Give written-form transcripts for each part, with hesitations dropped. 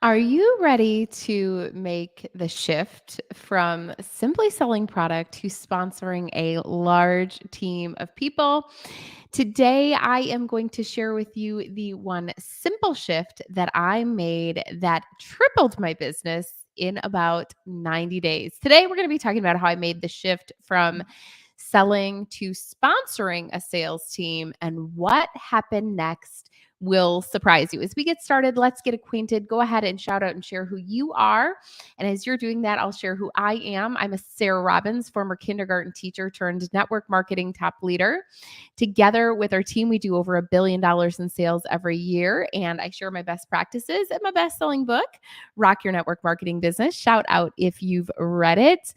Are you ready to make the shift from simply selling product to sponsoring a large team of people? Today, I am going to share with you the one simple shift that I made that tripled my business in about 90 days. Today, we're going to be talking about how I made the shift from selling to sponsoring a sales team and what happened next will surprise you. As we get started, let's get acquainted. Go ahead and shout out and share who you are. And as you're doing that, I'll share who I am. I'm a Sarah Robbins, former kindergarten teacher turned network marketing top leader. Together with our team, we do over $1 billion in sales every year. And I share my best practices and my best-selling book, Rock Your Network Marketing Business. Shout out if you've read it.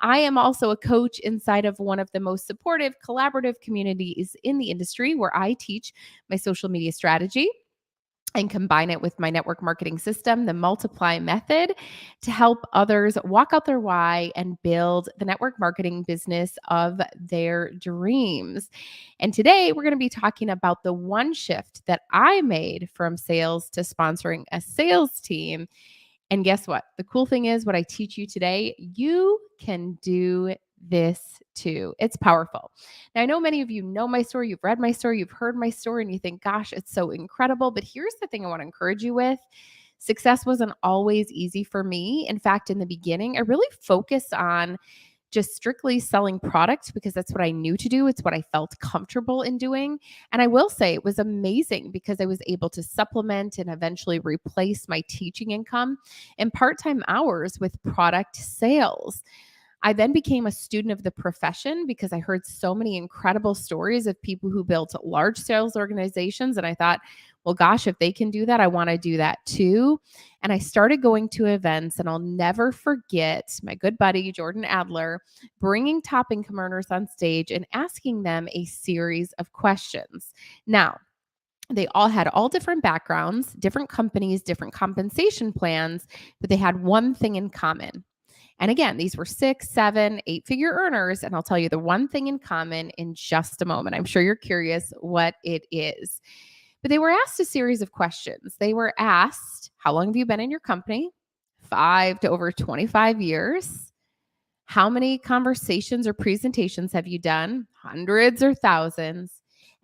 I am also a coach inside of one of the most supportive, collaborative communities in the industry where I teach my social media strategy and combine it with my network marketing system, the Multiply Method, to help others walk out their why and build the network marketing business of their dreams. And today we're going to be talking about the one shift that I made from sales to sponsoring a sales team. And guess what? The cool thing is, what I teach you today, you can do this too. It's powerful. Now, I know many of you know my story, you've read my story, you've heard my story, and you think, gosh, it's so incredible. But here's the thing I want to encourage you with. Success wasn't always easy for me. In fact, in the beginning, I really focused on just strictly selling products because that's what I knew to do. It's what I felt comfortable in doing. And I will say it was amazing because I was able to supplement and eventually replace my teaching income and part-time hours with product sales. I then became a student of the profession because I heard so many incredible stories of people who built large sales organizations. And I thought, well, gosh, if they can do that, I want to do that too. And I started going to events, and I'll never forget my good buddy, Jordan Adler, bringing top income earners on stage and asking them a series of questions. Now, they all had all different backgrounds, different companies, different compensation plans, but they had one thing in common. And again, these were 6, 7, 8-figure earners. And I'll tell you the one thing in common in just a moment. I'm sure you're curious what it is. But they were asked a series of questions. They were asked, how long have you been in your company? 5 to over 25 years. How many conversations or presentations have you done? Hundreds or thousands.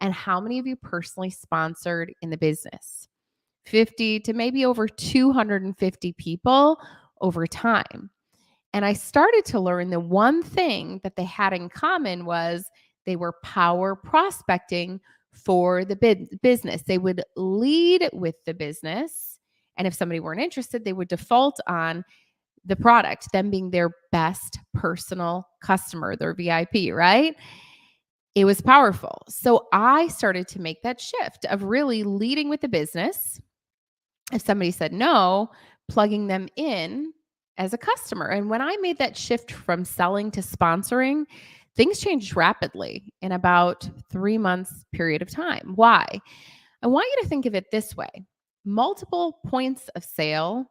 And how many of you personally sponsored in the business? 50 to maybe over 250 people over time. And I started to learn the one thing that they had in common was they were power prospecting for the business. They would lead with the business. And if somebody weren't interested, they would default on the product, them being their best personal customer, their VIP, right? It was powerful. So I started to make that shift of really leading with the business. If somebody said no, plugging them in as a customer. And when I made that shift from selling to sponsoring, things changed rapidly in about 3 months period of time. Why? I want you to think of it this way. Multiple points of sale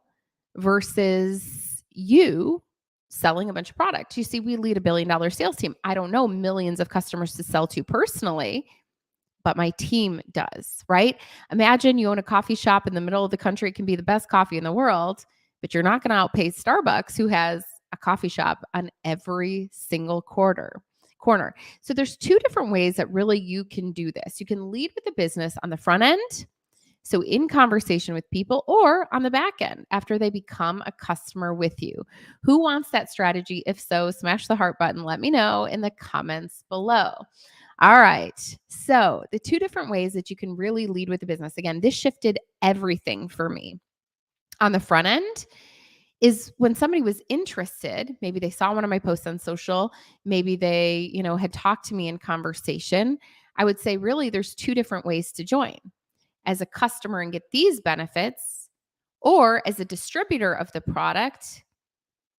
versus you selling a bunch of products. You see, we lead $1 billion sales team. I don't know millions of customers to sell to personally, but my team does, right? Imagine you own a coffee shop in the middle of the country. It can be the best coffee in the world, but you're not going to outpace Starbucks, who has a coffee shop on every single corner. So there's 2 different ways that really you can do this. You can lead with the business on the front end, so in conversation with people, or on the back end after they become a customer with you. Who wants that strategy? If so, smash the heart button. Let me know in the comments below. All right. So the 2 different ways that you can really lead with the business. Again, this shifted everything for me. On the front end is when somebody was interested, maybe they saw one of my posts on social, maybe they, had talked to me in conversation. I would say really there's 2 different ways to join. As a customer and get these benefits, or as a distributor of the product,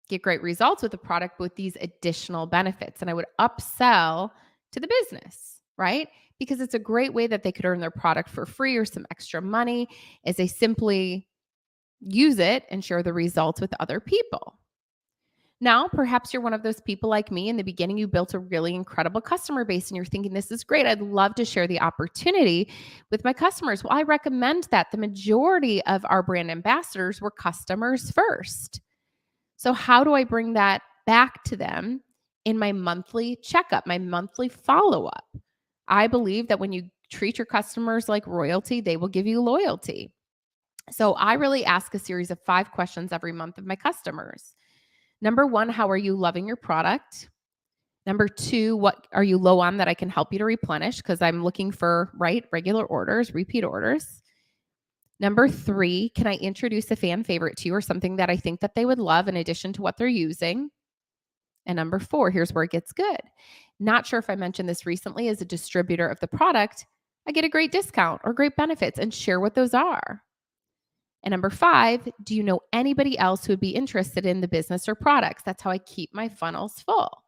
get great results with the product with these additional benefits. And I would upsell to the business, right? Because it's a great way that they could earn their product for free or some extra money as they simply use it and share the results with other people. Now, perhaps you're one of those people like me. In the beginning, you built a really incredible customer base and you're thinking, this is great. I'd love to share the opportunity with my customers. Well, I recommend that. The majority of our brand ambassadors were customers first. So, how do I bring that back to them in my monthly checkup, my monthly follow up? I believe that when you treat your customers like royalty, they will give you loyalty. So, I really ask a series of 5 questions every month of my customers. Number one, how are you loving your product? Number two, what are you low on that I can help you to replenish? Because I'm looking for, right, regular orders, repeat orders. Number three, can I introduce a fan favorite to you or something that I think that they would love in addition to what they're using? And number four, here's where it gets good. Not sure if I mentioned this recently, as a distributor of the product, I get a great discount or great benefits and share what those are. And number five, do you know anybody else who would be interested in the business or products? That's how I keep my funnels full.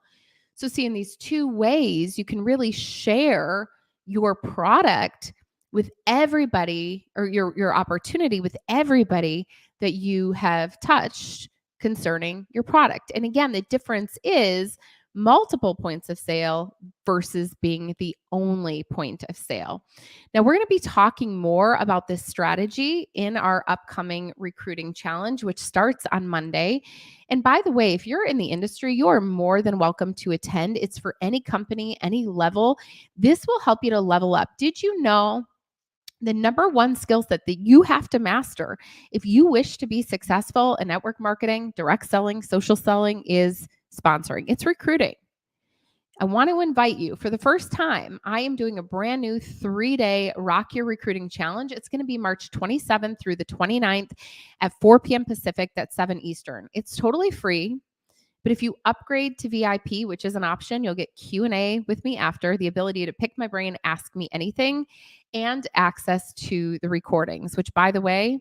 So, see, in these two ways, you can really share your product with everybody, or your opportunity with everybody that you have touched concerning your product. And again, the difference is multiple points of sale versus being the only point of sale. Now, we're going to be talking more about this strategy in our upcoming recruiting challenge, which starts on Monday. And by the way, if you're in the industry, you are more than welcome to attend. It's for any company, any level. This will help you to level up. Did you know the number one skill set that you have to master if you wish to be successful in network marketing, direct selling, social selling is sponsoring? It's recruiting. I want to invite you for the first time. I am doing a brand new 3-day Rock Your Recruiting Challenge. It's going to be March 27th through the 29th at 4 p.m. Pacific, that's 7 Eastern. It's totally free. But if you upgrade to VIP, which is an option, you'll get Q&A with me after, the ability to pick my brain, ask me anything, and access to the recordings, which, by the way,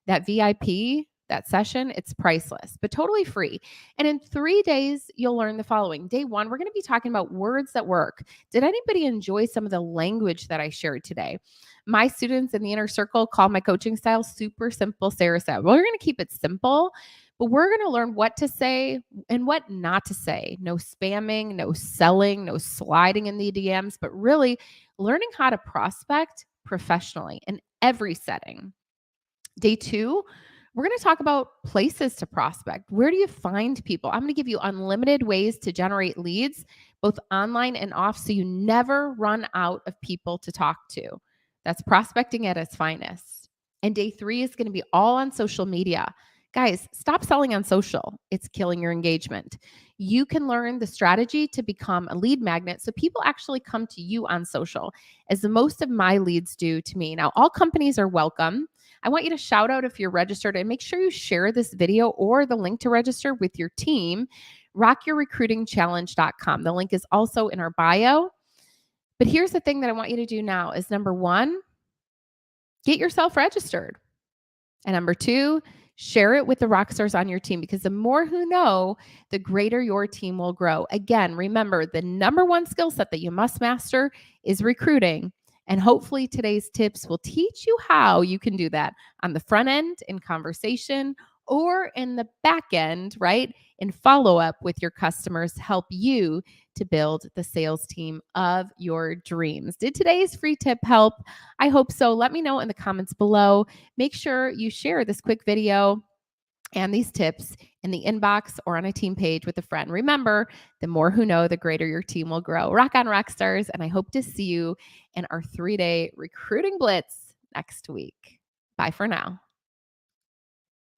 that VIP, that session, it's priceless, but totally free. And in 3 days, you'll learn the following. Day one, we're going to be talking about words that work. Did anybody enjoy some of the language that I shared today? My students in the inner circle call my coaching style super simple, Sarah said. Well, we're going to keep it simple, but we're going to learn what to say and what not to say. No spamming, no selling, no sliding in the DMs, but really learning how to prospect professionally in every setting. Day two, we're going to talk about places to prospect. Where do you find people? I'm going to give you unlimited ways to generate leads, both online and off, so you never run out of people to talk to. That's prospecting at its finest. And day three is going to be all on social media. Guys, stop selling on social. It's killing your engagement. You can learn the strategy to become a lead magnet so people actually come to you on social, as most of my leads do to me. Now, all companies are welcome. I want you to shout out if you're registered and make sure you share this video or the link to register with your team, rockyourrecruitingchallenge.com. The link is also in our bio. But here's the thing that I want you to do now is number one, get yourself registered. And number two, share it with the rock stars on your team, because the more who know, the greater your team will grow. Again, remember, the number one skill set that you must master is recruiting. And hopefully today's tips will teach you how you can do that on the front end in conversation or in the back end, right? In follow up with your customers, help you to build the sales team of your dreams. Did today's free tip help? I hope so. Let me know in the comments below. Make sure you share this quick video and these tips in the inbox or on a team page with a friend. Remember, the more who know, the greater your team will grow. Rock on, rock stars. And I hope to see you in our 3-day recruiting blitz next week. Bye for now.